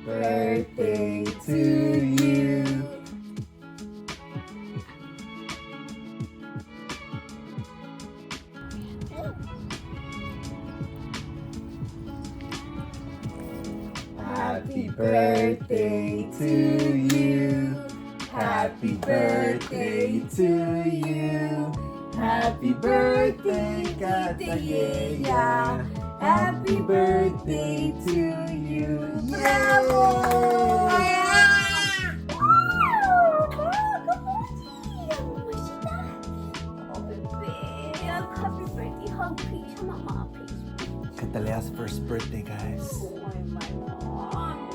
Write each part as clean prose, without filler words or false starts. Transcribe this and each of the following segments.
birthday to you. Happy birthday to you. Happy birthday to you. Happy birthday, Cataleya. Happy birthday to you. Bravo! Happy birthday, hug please, mama, please. Cataleya's first birthday, guys. Oh my mommy.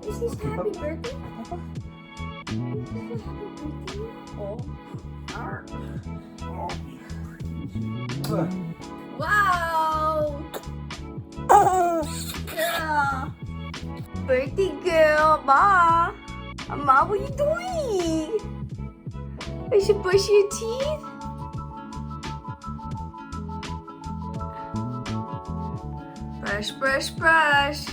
Is this happy birthday? Is this happy birthday? Oh. Wow! Yeah. Birthday girl, Ma. Ma, what are you doing? You should brush your teeth. Brush, brush, brush.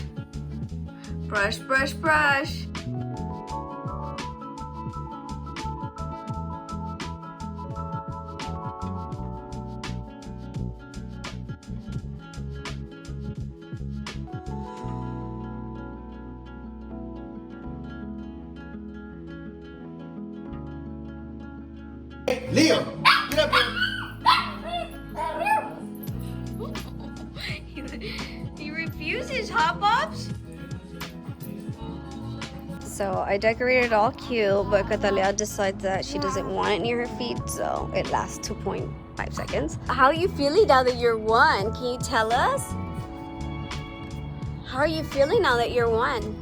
Brush, brush, brush. Leo, get up here. He refuses, huh, Pops? So I decorated it all cute, but Cataleya decides that she doesn't want it near her feet, so it lasts 2.5 seconds. How are you feeling now that you're one? Can you tell us? How are you feeling now that you're one?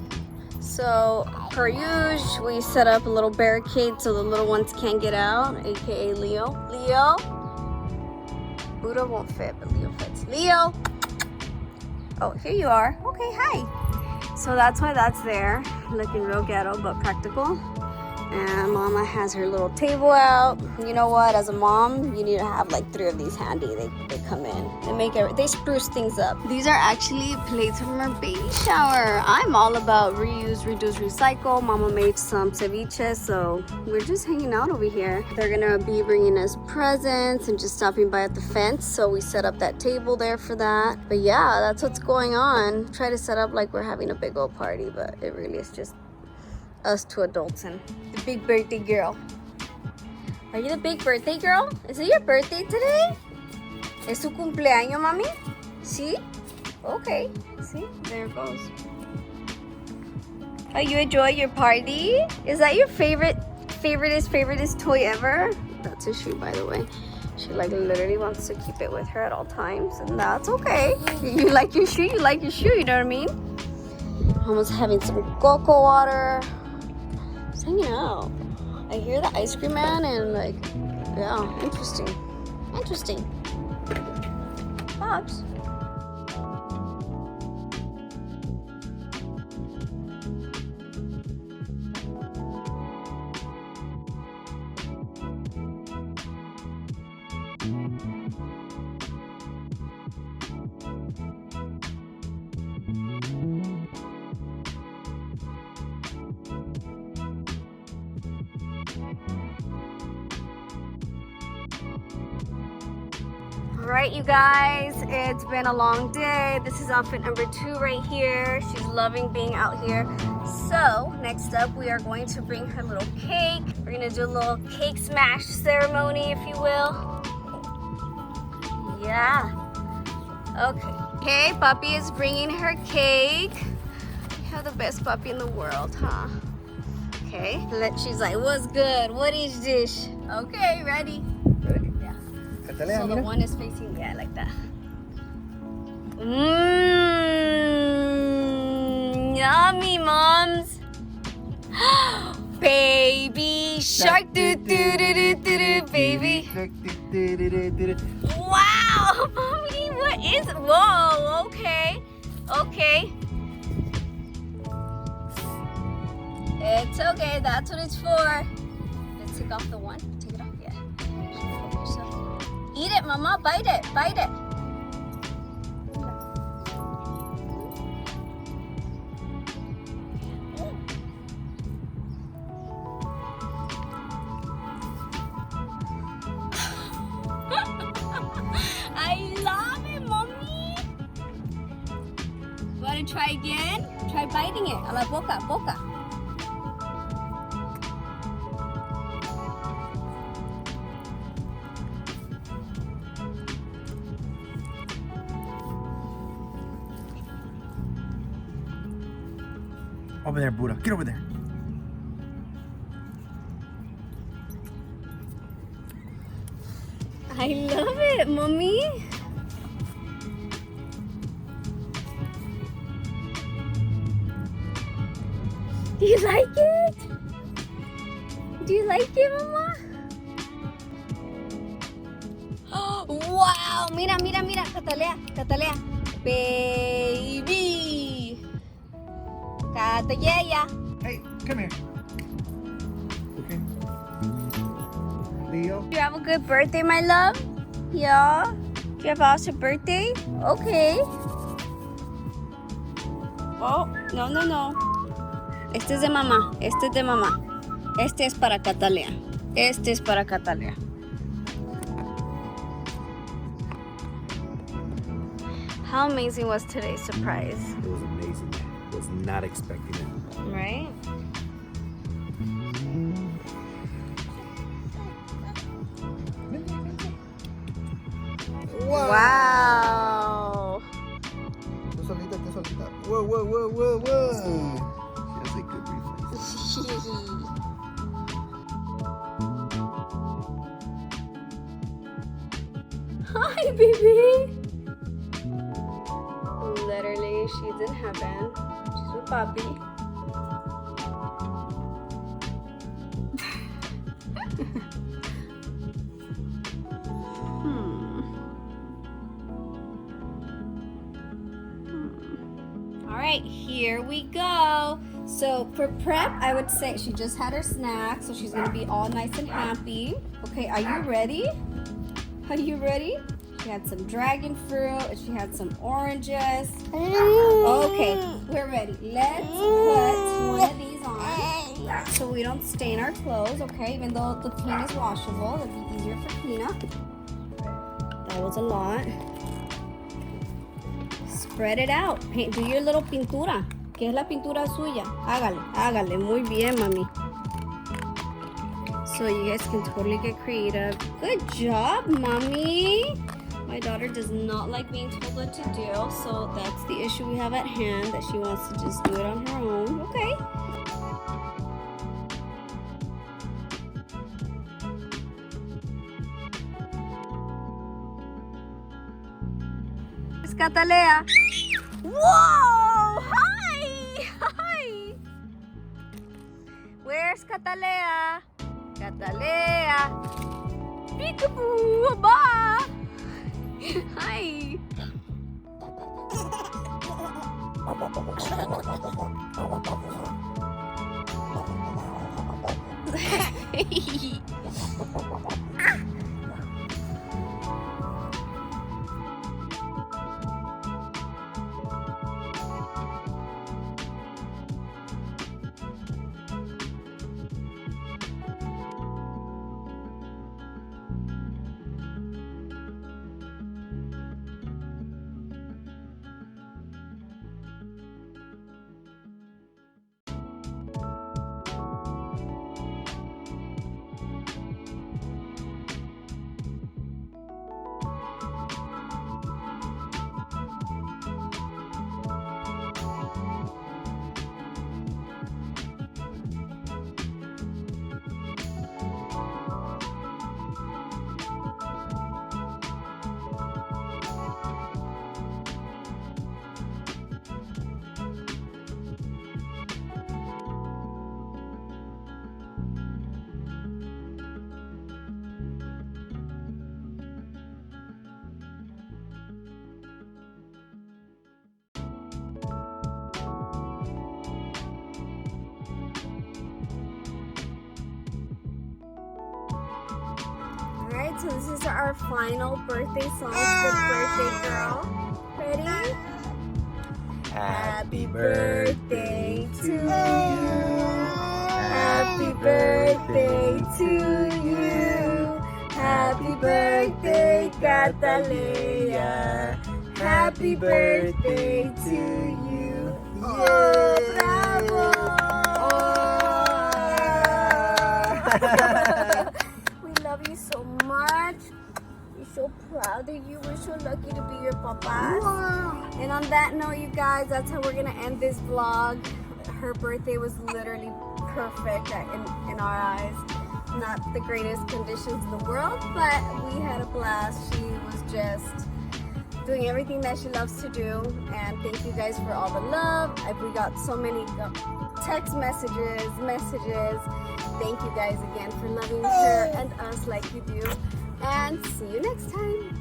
So, per usual, we set up a little barricade so the little ones can't get out, aka Leo. Leo? Buddha won't fit, but Leo fits. Leo! Oh, here you are. Okay, hi. So that's why that's there. Looking real ghetto, but practical. And Mama has her little table out. You know what? As a mom, you need to have like 3 of these handy. They come in. They spruce things up. These are actually plates from our baby shower. I'm all about reuse, reduce, recycle. Mama made some ceviche, so we're just hanging out over here. They're gonna be bringing us presents and just stopping by at the fence. So we set up that table there for that. But yeah, that's what's going on. Try to set up like we're having a big old party, but it really is just us 2 adults and the big birthday girl. Are you the big birthday girl? Is it your birthday today? ¿Es su cumpleaños, mami? ¿Sí? Okay. See? There it goes. Oh, you enjoy your party? Is that your favoriteest toy ever? That's a shoe, by the way. She like literally wants to keep it with her at all times, and that's okay. You like your shoe, you like your shoe, you know what I mean? Almost having some cocoa water. Just hanging out. I hear the ice cream man and like, yeah, interesting. Interesting. Pops. Alright, you guys, it's been a long day. This is outfit number 2 right here. She's loving being out here. So, next up, we are going to bring her little cake. We're going to do a little cake smash ceremony, if you will. Yeah. Okay. Okay, Puppy is bringing her cake. You have the best puppy in the world, huh? Okay. She's like, what's good? What is this? Okay, ready? So the one is facing, yeah, like that. Mmm, yummy, moms. Baby shark, do do do do do do, baby. Wow, mommy, what is? Whoa, okay, okay. It's okay. That's what it's for. Let's take off the one. Take it off, yeah. Eat it, Mama. Bite it. Bite it. want to try again? Try biting it. A la boca, boca. Over there, Buddha. Get over there. I love it, mommy. Do you like it? Do you like it, mama? Wow! Mira, mira, mira. Cataleya, Cataleya. Baby. Cataleya. Hey, come here. Okay. Leo. Do you have a good birthday, my love? Yeah? Do you have an awesome birthday? Okay. Oh, no, no, no. Este es de mamá. Este es de mamá. Este es para Cataleya. Este es para Cataleya. How amazing was today's surprise? It was amazing. Was not expecting it. Right? Wow. Tú solita, tú solita. Whoa, whoa, whoa, whoa, whoa. She has a good reflex. Hi, baby. Literally, she's in heaven. She's with Papi. All right, here we go. So for prep, I would say she just had her snack, so she's gonna be all nice and happy. Okay, are you ready? Are you ready? She had some dragon fruit, and she had some oranges. Okay, we're ready. Let's put one of these on so we don't stain our clothes, okay? Even though the peen is washable, it'll be easier for Pina. That was a lot. Spread it out. Paint, do your little pintura. ¿Qué es la pintura suya? Hágale, hágale. Muy bien, mami. So you guys can totally get creative. Good job, mommy. My daughter does not like being told what to do, so that's the issue we have at hand, that she wants to just do it on her own. Okay. It's Cataleya. Whoa! Hi! Hi! Where's Cataleya? Cataleya! Peekaboo! Aba! Hi! Alright, so this is our final birthday song for birthday girl. Ready? Happy birthday to you. Happy birthday to you. Happy birthday, Cataleya. Happy birthday to you. Yay! Bravo! Oh! We love you so much. We're so proud of you. We're so lucky to be your papa. Wow. And on that note, you guys, that's how we're gonna end this vlog. Her birthday was literally perfect in our eyes. Not the greatest conditions in the world, but we had a blast. She was just doing everything that she loves to do. And thank you guys for all the love. We got so many text messages. Thank you guys again for loving her and us like you do. And see you next time.